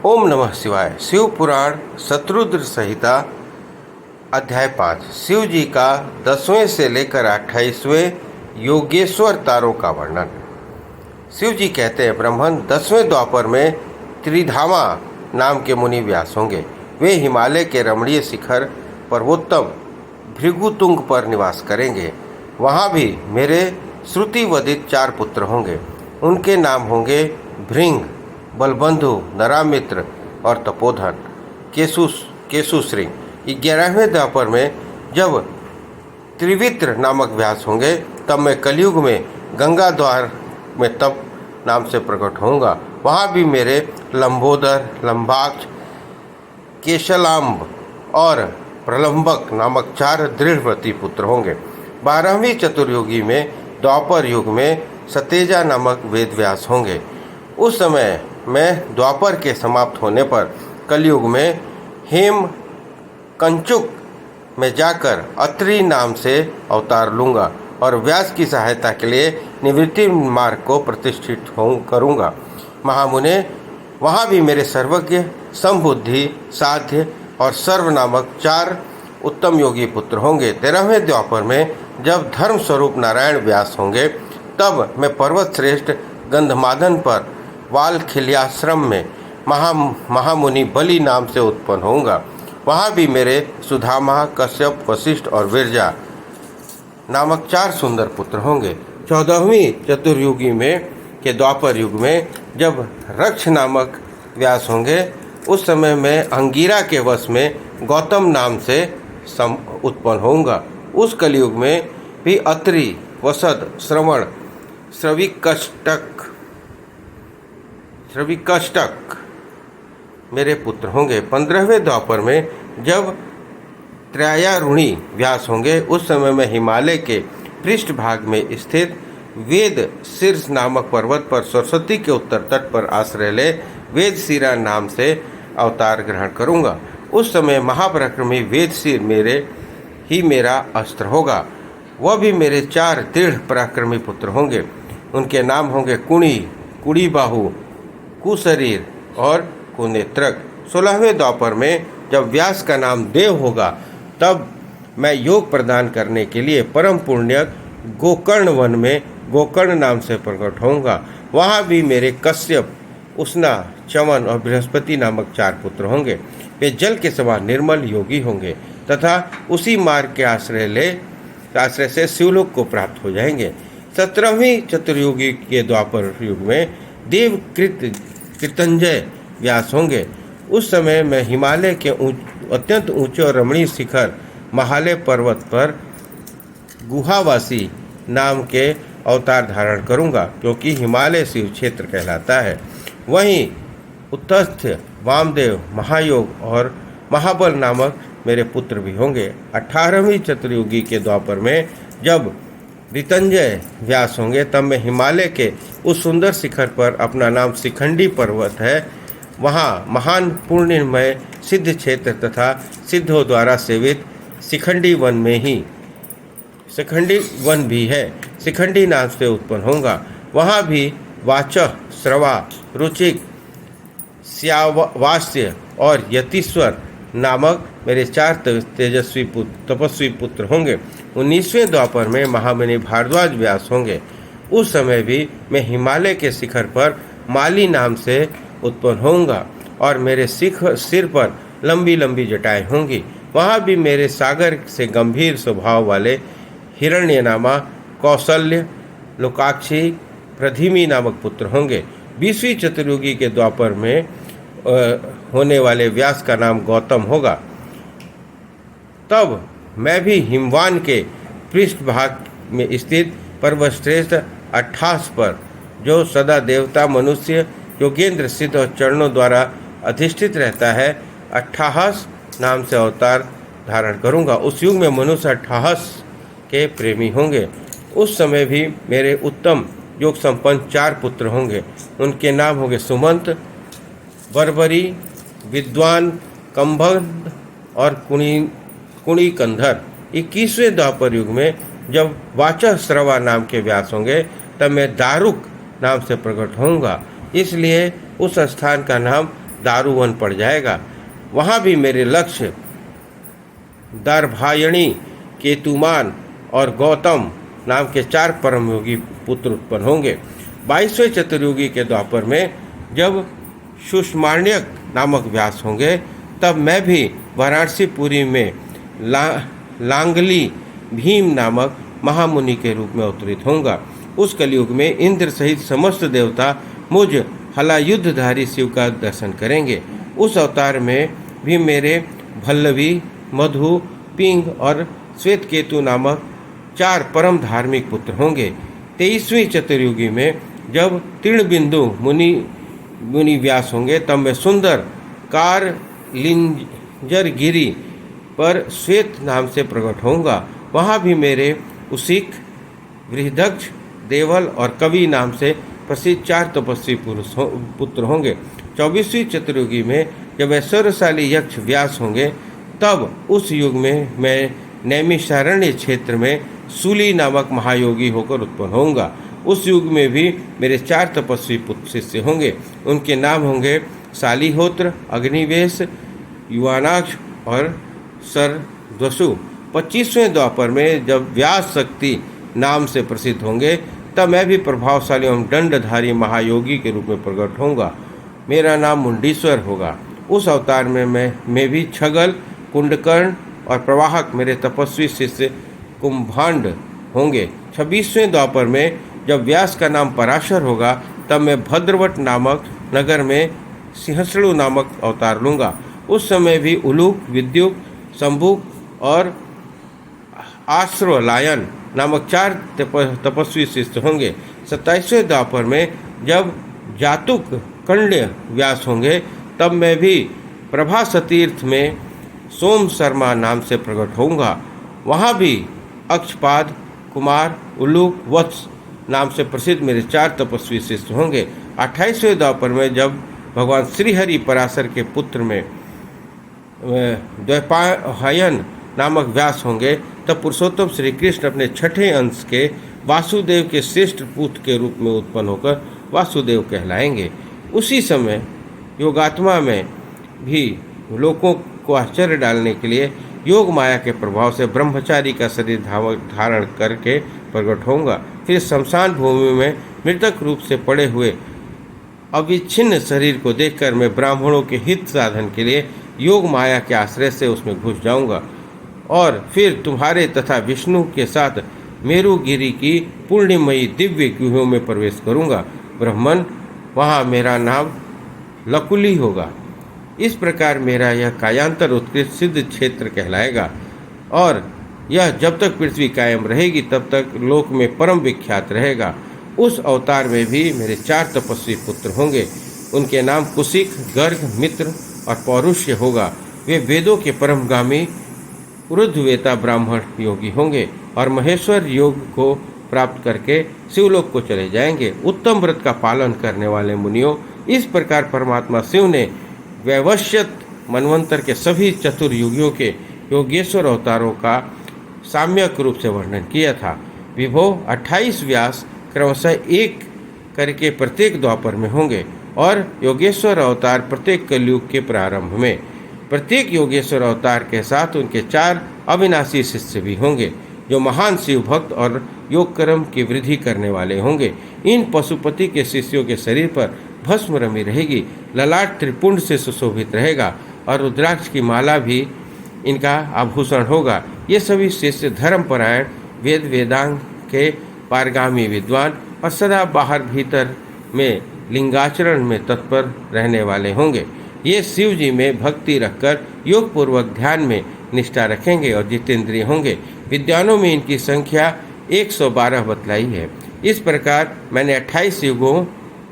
ओम नमः शिवाय। शिव पुराण शत्रुद्र संहिता अध्याय 5। शिव जी का 10वें से लेकर 28वें योगेश्वर तारों का वर्णन। शिव जी कहते हैं, ब्रह्मन 10वें द्वापर में त्रिधामा नाम के मुनि व्यास होंगे। वे हिमालय के रमणीय शिखर पर्वोत्तम भृगुतुंग पर निवास करेंगे। वहाँ भी मेरे श्रुति वदित 4 पुत्र होंगे। उनके नाम होंगे भृंग, बलबंधु, नरामित्र और तपोधन, केशुश्री। 11वें द्वापर में जब त्रिवित्र नामक व्यास होंगे, तब मैं कलयुग में गंगा द्वार में तप नाम से प्रकट होऊंगा। वहाँ भी मेरे लंबोदर, लंबाक्ष, केशलाम्ब और प्रलंबक नामक 4 दृढ़व्रती पुत्र होंगे। 12वीं चतुर्युगी में द्वापर युग में सतेजा नामक वेद व्यास होंगे। उस समय मैं द्वापर के समाप्त होने पर कलयुग में हेम कंचुक में जाकर अत्रि नाम से अवतार लूँगा और व्यास की सहायता के लिए निवृत्ति मार्ग को प्रतिष्ठित करूँगा। महामुने, वहाँ भी मेरे सर्वज्ञ, समबुद्धि, साध्य और सर्व नामक 4 उत्तम योगी पुत्र होंगे। 13वें द्वापर में जब धर्म स्वरूप नारायण व्यास होंगे, तब मैं पर्वत श्रेष्ठ गंधमादन पर वालखिल्याश्रम में महामुनि बलि नाम से उत्पन्न होऊंगा। वहाँ भी मेरे सुधामा, कश्यप, वशिष्ठ और विरजा नामक 4 सुंदर पुत्र होंगे। 14वीं चतुर्युगी में के द्वापर युग में जब रक्ष नामक व्यास होंगे, उस समय मैं अंगिरा के वश में गौतम नाम से उत्पन्न होऊंगा। उस कलयुग में भी अत्रि, वसद, श्रवण, श्रविकष्टक मेरे पुत्र होंगे। 15वें द्वापर में जब त्रयारुणी व्यास होंगे, उस समय मैं हिमालय के पृष्ठ भाग में स्थित वेद शीर्ष नामक पर्वत पर सरस्वती के उत्तर तट पर आश्रय ले वेदशिरा नाम से अवतार ग्रहण करूंगा। उस समय महापराक्रमी वेदशीर मेरा अस्त्र होगा। वह भी मेरे 4 दृढ़ पराक्रमी पुत्र होंगे। उनके नाम होंगे कुणी, कुड़ी बाहु, कुशरीर और कुनेत्रक। 16वें द्वापर में जब व्यास का नाम देव होगा, तब मैं योग प्रदान करने के लिए परम पुण्य गोकर्ण वन में गोकर्ण नाम से प्रकट होऊंगा। वहाँ भी मेरे कश्यप, उष्णा, चमन और बृहस्पति नामक 4 पुत्र होंगे। वे जल के समान निर्मल योगी होंगे तथा उसी मार्ग के आश्रय से शिवलोक को प्राप्त हो जाएंगे। 17वीं चतुर्युगी के द्वापर युग में देव कृतंजय व्यास होंगे। उस समय मैं हिमालय के अत्यंत ऊंचे और रमणीय शिखर महालय पर्वत पर गुहावासी नाम के अवतार धारण करूंगा, क्योंकि हिमालय शिव क्षेत्र कहलाता है। वहीं उत्तस्थ, वामदेव, महायोग और महाबल नामक मेरे पुत्र भी होंगे। 18वीं चतुर्युगी के द्वापर में जब ऋतंजय व्यास होंगे, तब मैं हिमालय के उस सुंदर शिखर पर, अपना नाम शिखंडी पर्वत है, वहाँ महान पुण्यमय सिद्ध क्षेत्र तथा सिद्धों द्वारा सेवित शिखंडी वन भी है, शिखंडी नाम से उत्पन्न होगा। वहाँ भी वाचः, श्रवा, रुचिक, श्यावास्य और यतीश्वर नामक मेरे 4 तपस्वी पुत्र होंगे। 19वें द्वापर में महामुनि भारद्वाज व्यास होंगे। उस समय भी मैं हिमालय के शिखर पर माली नाम से उत्पन्न होऊंगा और मेरे सिर पर लंबी लंबी जटाएं होंगी। वहाँ भी मेरे सागर से गंभीर स्वभाव वाले हिरण्यनामा, कौशल्य, लोकाक्षी, प्रधिमी नामक पुत्र होंगे। 20वीं चतुर्युगी के द्वापर में होने वाले व्यास का नाम गौतम होगा। तब मैं भी हिमवान के पृष्ठभाग में स्थित पर्वतश्रेष्ठ अट्ठास पर, जो सदा देवता, मनुष्य, योगेंद्र, सिद्ध और चरणों द्वारा अधिष्ठित रहता है, अट्ठाहस नाम से अवतार धारण करूंगा। उस युग में मनुष्य अट्ठाहस के प्रेमी होंगे। उस समय भी मेरे उत्तम योग संपन्न 4 पुत्र होंगे। उनके नाम होंगे सुमंत, बर्बरी, विद्वान, कंभन और कुणिकंधर। 21वें द्वापर युग में जब वाचः श्रवा नाम के व्यास होंगे, तब मैं दारुक नाम से प्रकट होऊंगा। इसलिए उस स्थान का नाम दारुवन पड़ जाएगा। वहाँ भी मेरे लक्ष्य दर्भायणी, केतुमान और गौतम नाम के 4 परम योगी पुत्र उत्पन्न होंगे। 22वें चतुर्युगी के द्वापर में जब सुषमाण्यक नामक व्यास होंगे, तब मैं भी वाराणसीपुरी में लांगली भीम नामक महामुनि के रूप में अवतरित होऊंगा। उस कलयुग में इंद्र सहित समस्त देवता मुझ हलायुद्धधारी शिव का दर्शन करेंगे। उस अवतार में भी मेरे भल्लवी, मधु, पिंग और श्वेत केतु नामक 4 परम धार्मिक पुत्र होंगे। 23वीं चतुर्युगी में जब तीर्णबिंदु मुनि व्यास होंगे, तब मैं सुंदर कारलिंजरगिरी पर श्वेत नाम से प्रकट होऊंगा। वहाँ भी मेरे उसिक, बृहदक्ष, देवल और कवि नाम से प्रसिद्ध 4 तपस्वी पुत्र होंगे। 24वीं चतुर्युगी में जब ऐश्वर्यशाली यक्ष व्यास होंगे, तब उस युग में मैं नैमिषारण्य क्षेत्र में सूली नामक महायोगी होकर उत्पन्न होऊंगा। उस युग में भी मेरे 4 तपस्वी पुत्र शिष्य होंगे। उनके नाम होंगे शालिहोत्र, अग्निवेश, युवानाक्ष और सरद्वसु। 25वें द्वापर में जब व्यास शक्ति नाम से प्रसिद्ध होंगे, तब मैं भी प्रभावशाली एवं दंडधारी महायोगी के रूप में प्रकट होऊंगा। मेरा नाम मुंडीश्वर होगा। उस अवतार में मैं भी छगल, कुंडकर्ण और प्रवाहक मेरे तपस्वी शिष्य कुंभांड होंगे। 26वें द्वापर में जब व्यास का नाम पराशर होगा, तब मैं भद्रवट नामक नगर में सिंहसणु नामक अवतार लूँगा। उस समय भी उलूक, विद्युक, शंभुक और आश्रलायन नामक 4 तपस्वी शिष्य होंगे। 27वें द्वापर में जब जातुक कंड्य व्यास होंगे, तब मैं भी प्रभास तीर्थ में सोम शर्मा नाम से प्रकट होऊंगा। वहाँ भी अक्षपाद, कुमार, उल्लूक, वत्स नाम से प्रसिद्ध मेरे 4 तपस्वी शिष्य होंगे। 28वें द्वापर में जब भगवान श्रीहरि पराशर के पुत्र में द्वैपायन नामक व्यास होंगे, तब पुरुषोत्तम श्री कृष्ण अपने 6ठे अंश के वासुदेव के श्रेष्ठ पुत्र के रूप में उत्पन्न होकर वासुदेव कहलाएंगे। उसी समय योगात्मा में भी लोगों को आश्चर्य डालने के लिए योग माया के प्रभाव से ब्रह्मचारी का शरीर धारण करके प्रकट होऊंगा। फिर शमशान भूमि में मृतक रूप से पड़े हुए अविच्छिन्न शरीर को देखकर मैं ब्राह्मणों के हित साधन के लिए योग माया के आश्रय से उसमें घुस जाऊंगा और फिर तुम्हारे तथा विष्णु के साथ मेरुगिरी की पूर्णिमयी दिव्य गुहों में प्रवेश करूंगा। ब्राह्मण, वहाँ मेरा नाम लकुली होगा। इस प्रकार मेरा यह कायांतर उत्कृष्ट सिद्ध क्षेत्र कहलाएगा और यह जब तक पृथ्वी कायम रहेगी तब तक लोक में परम विख्यात रहेगा। उस अवतार में भी मेरे 4 तपस्वी पुत्र होंगे। उनके नाम कुशिक, गर्ग, मित्र और पौरुष्य होगा। वे वेदों के परमगामी ऊर्ध्ववेता ब्राह्मण योगी होंगे और महेश्वर योग को प्राप्त करके शिवलोक को चले जाएंगे। उत्तम व्रत का पालन करने वाले मुनियों, इस प्रकार परमात्मा शिव ने वैवस्वत मनवंतर के सभी चतुर्युगियों के योगेश्वर अवतारों का साम्यक रूप से वर्णन किया था। विभो 28 व्यास क्रमशः एक करके प्रत्येक द्वापर में होंगे और योगेश्वर अवतार प्रत्येक कलयुग के प्रारंभ में। प्रत्येक योगेश्वर अवतार के साथ उनके 4 अविनाशी शिष्य भी होंगे जो महान शिव भक्त और योग कर्म की वृद्धि करने वाले होंगे। इन पशुपति के शिष्यों के शरीर पर भस्म रमी रहेगी, ललाट त्रिपुंड से सुशोभित रहेगा और रुद्राक्ष की माला भी इनका आभूषण होगा। ये सभी शिष्य धर्मपरायण, वेद वेदांग के पारगामी विद्वान और सदा बाहर भीतर में लिंगाचरण में तत्पर रहने वाले होंगे। ये शिव जी में भक्ति रखकर योग पूर्वक ध्यान में निष्ठा रखेंगे और जितेंद्रिय होंगे। विद्वानों में इनकी संख्या 112 बतलाई है। इस प्रकार मैंने 28 युगों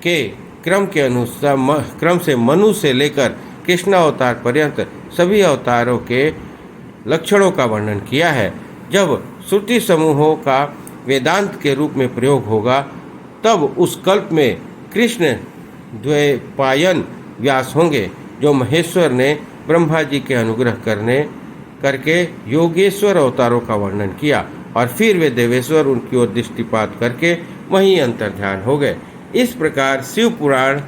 के क्रम से मनु से लेकर कृष्णावतार पर्यंत सभी अवतारों के लक्षणों का वर्णन किया है। जब श्रुति समूहों का वेदांत के रूप में प्रयोग होगा, तब उस कल्प में कृष्ण द्वैपायन व्यास होंगे जो महेश्वर ने ब्रह्मा जी के अनुग्रह करके योगेश्वर अवतारों का वर्णन किया और फिर वे देवेश्वर उनकी ओर दृष्टिपात करके वहीं अंतर्ध्यान हो गए। इस प्रकार शिव पुराण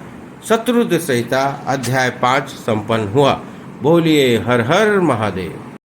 शत्रुद्र संहिता अध्याय 5 संपन्न हुआ। बोलिए हर हर महादेव।